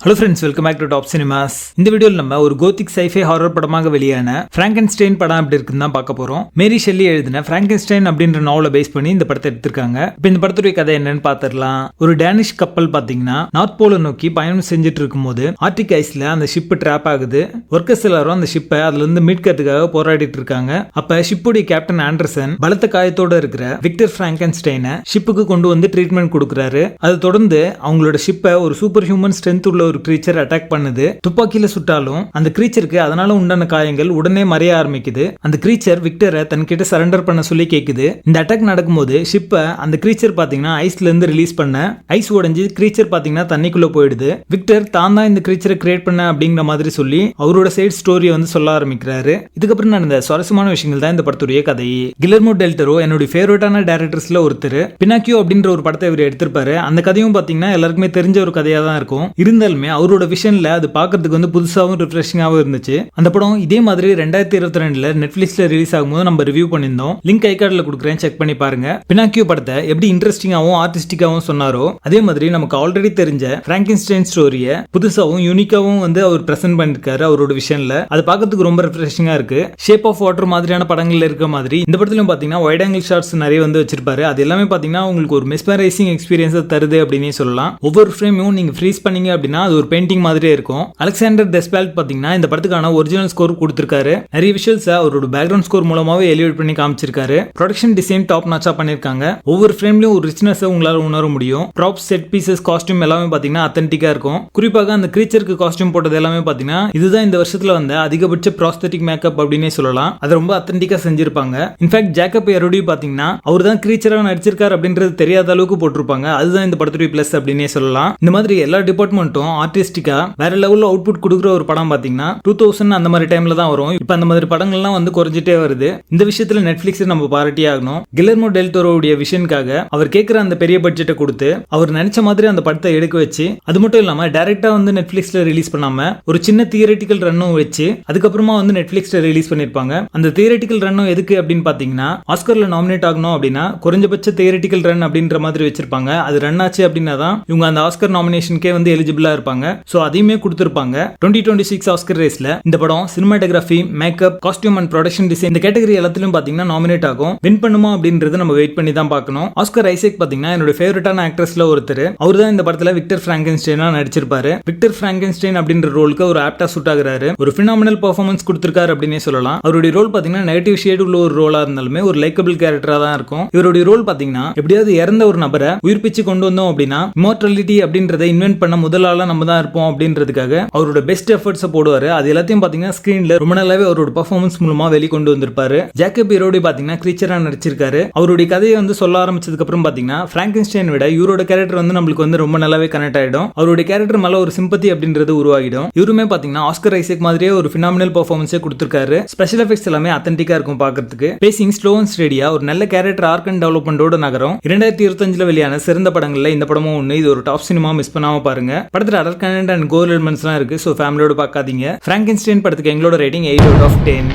Hello friends, welcome back to Top Cinemas. இந்த வீடியோவில் நம்ம ஒரு கோத்திக் சைஃபை ஹாரர் படமாக வெளியான பிராங்கென்ஸ்டைன் படம் எப்படி இருக்குன்னு தான் பார்க்க போறோம். மேரி ஷெல்லி எழுதின பிராங்கென்ஸ்டைன் அப்படின்ற நாவலை பேஸ் பண்ணி இந்த படத்தை எடுத்திருக்காங்க. இப்போ இந்த படத்துடைய கதை என்னன்னு பார்த்துடலாம். ஒரு டேனிஷ் கப்பல் பாத்தீங்கன்னா நார்த் போலை நோக்கி பயணம் செஞ்சுட்டு இருக்கும்போது ஆர்டிக் ஐஸ்ல அந்த ஷிப் ட்ராப் ஆகுது. ஒர்க்கர்ஸ் எல்லாரும் அந்த ஷிப்பை அதுல இருந்து மீட்கிறதுக்காக போராடிட்டு இருக்காங்க. அப்ப ஷிப்புடைய கேப்டன் ஆண்டர்சன் பலத்த காயத்தோட இருக்கிற விக்டர் பிராங்கென்ஸ்டைனை ஷிப்புக்கு கொண்டு வந்து ட்ரீட்மெண்ட் கொடுக்குறாரு. அதை தொடர்ந்து அவங்களோட ஷிப்பை ஒரு சூப்பர் ஹியூமன் ஸ்ட்ரென்த் உள்ள ஒரு கிரீச்சர் அட்டாக் பண்ணுது. துப்பாக்கியில சுட்டாலும் அந்த கிரீச்சருக்கு அதனால உண்டான காயங்கள் உடனே மறைய ஆரம்பிக்குது. அந்த கிரீச்சர் விக்டரை தன்கிட்ட சரண்டர் பண்ண சொல்லி கேக்குது. இந்த அட்டாக் நடக்கும்போது ஷிப்பை அந்த கிரீச்சர் பாத்தீங்கன்னா ஐஸ்ல இருந்து ரிலீஸ் பண்ண ஐஸ் உடைஞ்சு கிரீச்சர் பாத்தீங்கன்னா தண்ணிக்குள்ள போயிடுது. விக்டர் தான் தான் இந்த கிரீச்சரை கிரியேட் பண்ண அப்படிங்கிற மாதிரி சொல்லி அவரோட சைட் ஸ்டோரியை வந்து சொல்ல ஆரம்பிக்கிறாரு. இதுக்கப்புறம் நடந்த சுவாரஸ்யமான விஷயங்கள் தான் இந்த படத்துடைய கதை. கில்லர்மோ டெல் டோரோ என்னுடைய ஃபேவரட்டான டைரக்டர்ஸ்ல ஒருத்தர். பினாக்கியோ அப்படின்ற ஒரு படத்தை இவர் எடுத்திருப்பாரு. அந்த கதையும் பாத்தீங்கன்னா எல்லாருக்குமே தெரிஞ்ச ஒரு கதையா தான் இருக்கும். இருந்தாலுமே அவரோட விஷன்ல அது பார்க்கிறதுக்கு வந்து புதுசாகவும் ரிஃப்ரெஷிங்காகவும் இருந்துச்சு. அந்த படம் இதே மாதிரி 2022 நெட்ஃபிளிக்ஸ்ல ரிலீஸ் ஆகும்போது நம்ம ரிவ்யூ பண்ணியிருந்தோம். லிங்க் ஐ கார்டுல கொடுக்குறேன், செக் பண்ணி பாருங்க. பினாக்கியோ படத்தை எப்படி இன்ட்ரெஸ்டிங்காகவும் ஆர்டிஸ்டிக்காகவும் சொன்னாரோ அதே மாதிரி நமக்கு ஆல்ரெடி தெரிஞ்ச பிராங்கென்ஸ்டைன் ஸ்டோரியை புதுசாகவும் யூனிக்காவும் வந்து அவர் பிரசன்ட் பண்ணிருக்காரு அவரோட விஷன்ல. அது பார்க்கிறதுக்கு ரொம்ப ரிஃப்ரெஷிங்கா இருக்கு. ஷேப் ஆஃப் வாட்டர் மாதிரியான படங்கள்ல இருக்க மாதிரி இந்த படத்திலும் பாத்தீங்கன்னா வைட் ஆங்கிள் ஷாட்ஸ் நிறைய வந்து வச்சிருப்பாரு. அது எல்லாமே பாத்தீங்கன்னா உங்களுக்கு ஒரு மெஸ்மரைசிங் எக்ஸ்பீரியன்ஸ் தருது அப்படின்னு சொல்லலாம். ஒவ்வொரு ஃப்ரேமையும் நீங்க ஃப்ரீஸ் பண்ணீங்க அப்படின்னா அது ஒரு பெயிண்டிங் மாதிரியே இருக்கும். அலெக்சாண்டர் டெஸ்பால்ட் பாத்தீங்கன்னா இந்த படத்துக்கான ஒரிஜினல் ஸ்கோர் கொடுத்திருக்காரு. நிறைய விஷுவல்ஸ் அவரோட பேக்ரவுண்ட் ஸ்கோர் மூலமாவே எலிவேட் பண்ணி காமிச்சிருக்காரு. ப்ரொடக்ஷன் டிசைன் டாப் நாச்சா பண்ணிருக்காங்க. ஒவ்வொரு ஃப்ரேம்லயும் ஒரு ரிச்னஸ் உங்களால உணர முடியும். ப்ராப்ஸ், செட் பீசஸ், காஸ்டியூம் எல்லாமே பாத்தீங்கன்னா அத்தன்டிக்கா இருக்கும். குறிப்பாக அந்த கிரீச்சருக்கு காஸ்டியூம் போட்டது எல்லாமே பாத்தீங்கன்னா இதுதான் இந்த வருஷத்துல வந்த அதிகபட்ச ப்ராஸ்தட்டிக் மேக்கப் அப்படின்னே சொல்லலாம். அது ரொம்ப அத்தன்டிக்கா செஞ்சிருப்பாங்க. இன்ஃபேக்ட் ஜேக்கப் எரோடி பாத்தீங்கன்னா அவர் தான் கிரீச்சரா நடிச்சிருக்காரு அப்படின்றது தெரியாத அளவுக்கு போட்டிருப்பாங்க. அதுதான் இந்த படத்துடைய பிளஸ் அப்படின்னே சொல்லலாம். இந்த மாதிரி எல்லா டிபார்ட்மெண்ட்டும் ஆர்டிஸ்டிக்கா வேற லெவல்ல அவுட்புட் கொடுக்குற ஒரு படம் பாத்தீங்கன்னா 2000 அந்த மாதிரி டைம்ல தான் வரும். இப்ப அந்த மாதிரி படங்கள்லாம் வந்து குறைஞ்சிட்டே வருது. இந்த விஷயத்துல நெட்ஃபிளிக்ஸ் நம்ம பாராட்டி ஆகணும். கில்லர்மோ டெல் டோரோவுடைய விஷனுக்காக அவர் கேட்கிற அந்த பெரிய பட்ஜெட்டை கொடுத்து அவர் நினைச்ச மாதிரி அந்த படத்தை எடுக்க வச்சு, அது மட்டும் இல்லாம டைரக்டா வந்து நெட்ஃபிளிக்ஸ்ல ரிலீஸ் பண்ணாம ஒரு சின்ன தியரிட்டிக்கல் ரன்னும் வச்சு அதுக்கப்புறமா வந்து நெட்ஃபிளிக்ஸ்ல ரிலீஸ் பண்ணிருப்பாங்க. அந்த தியரிட்டிக்கல் ரன்னும் எதுக்கு அப்படின்னு பாத்தீங்கன்னா ஆஸ்கர்ல நாமினேட் ஆகணும் அப்படின்னா குறைஞ்சபட்ச தியரிட்டிக்கல் ரன் அப்படின்ற மாதிரி வச்சிருப்பாங்க. அது ரன் ஆச்சு அப்படின்னா தான் இவங்க அந்த ஆஸ்கர் நாமினேஷனுக்கே வந்து எலிஜிபிளா இருப்பாங்க. சோ அதையுமே கொடுத்திருப்பாங்க. 2026 ஆஸ்கர் ரேஸ்ல இந்த படம் cinematography, makeup, costume and production design இந்த கேட்டகரி எல்லாத்திலும் பாத்தீங்கன்னா நாமினேட் ஆகும். வின் பண்ணுமா அப்படின்றது நம்ம வெயிட் பண்ணி தான் பார்க்கணும். ஆஸ்கர் ஐசக் பாத்தீங்கன்னா என்னோட ஃபேவரட்டான ஆக்ட்ரஸ்ல ஒருத்தர். அவர் தான் இந்த படத்துல விக்டர் பிராங்கென்ஸ்டைனா நடிச்சிருப்பாரு. விக்டர் பிராங்கென்ஸ்டைன் அப்படின்ற ரோலுக்கு ஒரு ஆப்டா சூட் ஆகுறாரு. ஒரு பினாமினல் பெர்ஃபார்மன்ஸ் கொடுத்திருக்காரு அப்படின்னே சொல்லலாம். அவருடைய ரோல் பாத்தீங்கன்னா நெகட்டிவ் ஷேட் உள்ள ஒரு ரோலா இருந்தாலுமே ஒரு லைக்கபிள் கேரக்டரா தான் இருக்கும். இவருடைய ரோல் பாத்தீங்கன்னா எப்படியாவது இறந்த ஒரு நபரை உயிர்ப்பிச்சு கொண்டு வந்தோம் அப்படின்னா இம்மோர்டாலிட்டி அப்படின்றத இன்வென்ட் பண்ண முதல் ஆளா நம்ம தான் இருப்போம் அப்படின்றதுக்காக அவரோட பெஸ்ட் எஃபர்ட்ஸ் போடுவாரு. அது எல்லாத்தையும் பாத்தீங்கன்னா ஸ்கிரீன்ல ரொம்ப நல்லாவே அவரோட பெர்ஃபார்மன்ஸ் மூலமா வெளிக்கொண்டு வந்திருப்பாரு. ஜேக்கப் எரோடி பாத்தீங்கன்னா கிரீச்சரா நடிச்சிருக்காரு. அவருடைய கதையை வந்து சொல்ல ஆரம்பிச்சதுக்கு அப்புறம் பாத்தீங்கன்னா பிராங்கென்ஸ்டைன் விட இவரோட கேரக்டர் வந்து நம்மளுக்கு வந்து ரொம்ப நல்லாவே கனெக்ட் ஆயிடும். அவருடைய கேரக்டர் மேல ஒரு சிம்பத்தி அப்படின்றது உருவாகிடும். இவருமே பாத்தீங்கன்னா ஆஸ்கர் ஐசக் மாதிரியே ஒரு பினாமினல் பெர்ஃபார்மன்ஸே கொடுத்திருக்காரு. ஸ்பெஷல் எஃபெக்ட்ஸ் எல்லாமே அத்தன்டிக்கா இருக்கும் பார்க்கிறதுக்கு. பேசிங் ஸ்லோ அண்ட் ஸ்டெடியா ஒரு நல்ல கேரக்டர் ஆர்க் அண்ட் டெவலப்மெண்டோட நகரம். 2025 வெளியான சிறந்த படங்கள்ல இந்த படமும் ஒண்ணு. இது ஒரு டாப் சினிமா, மிஸ் பண்ணாம பாருங்க. படத்துல அடர் கண்டென்ட் அண்ட் கோர் எலிமெண்ட்ஸ்லாம் இருக்கு. சோ ஃபேமிலியோட பார்க்காதீங்க. பிராங்கென்ஸ்டைன் படத்துக்கு எங்களோட ரேட்டிங் 8 out of 10.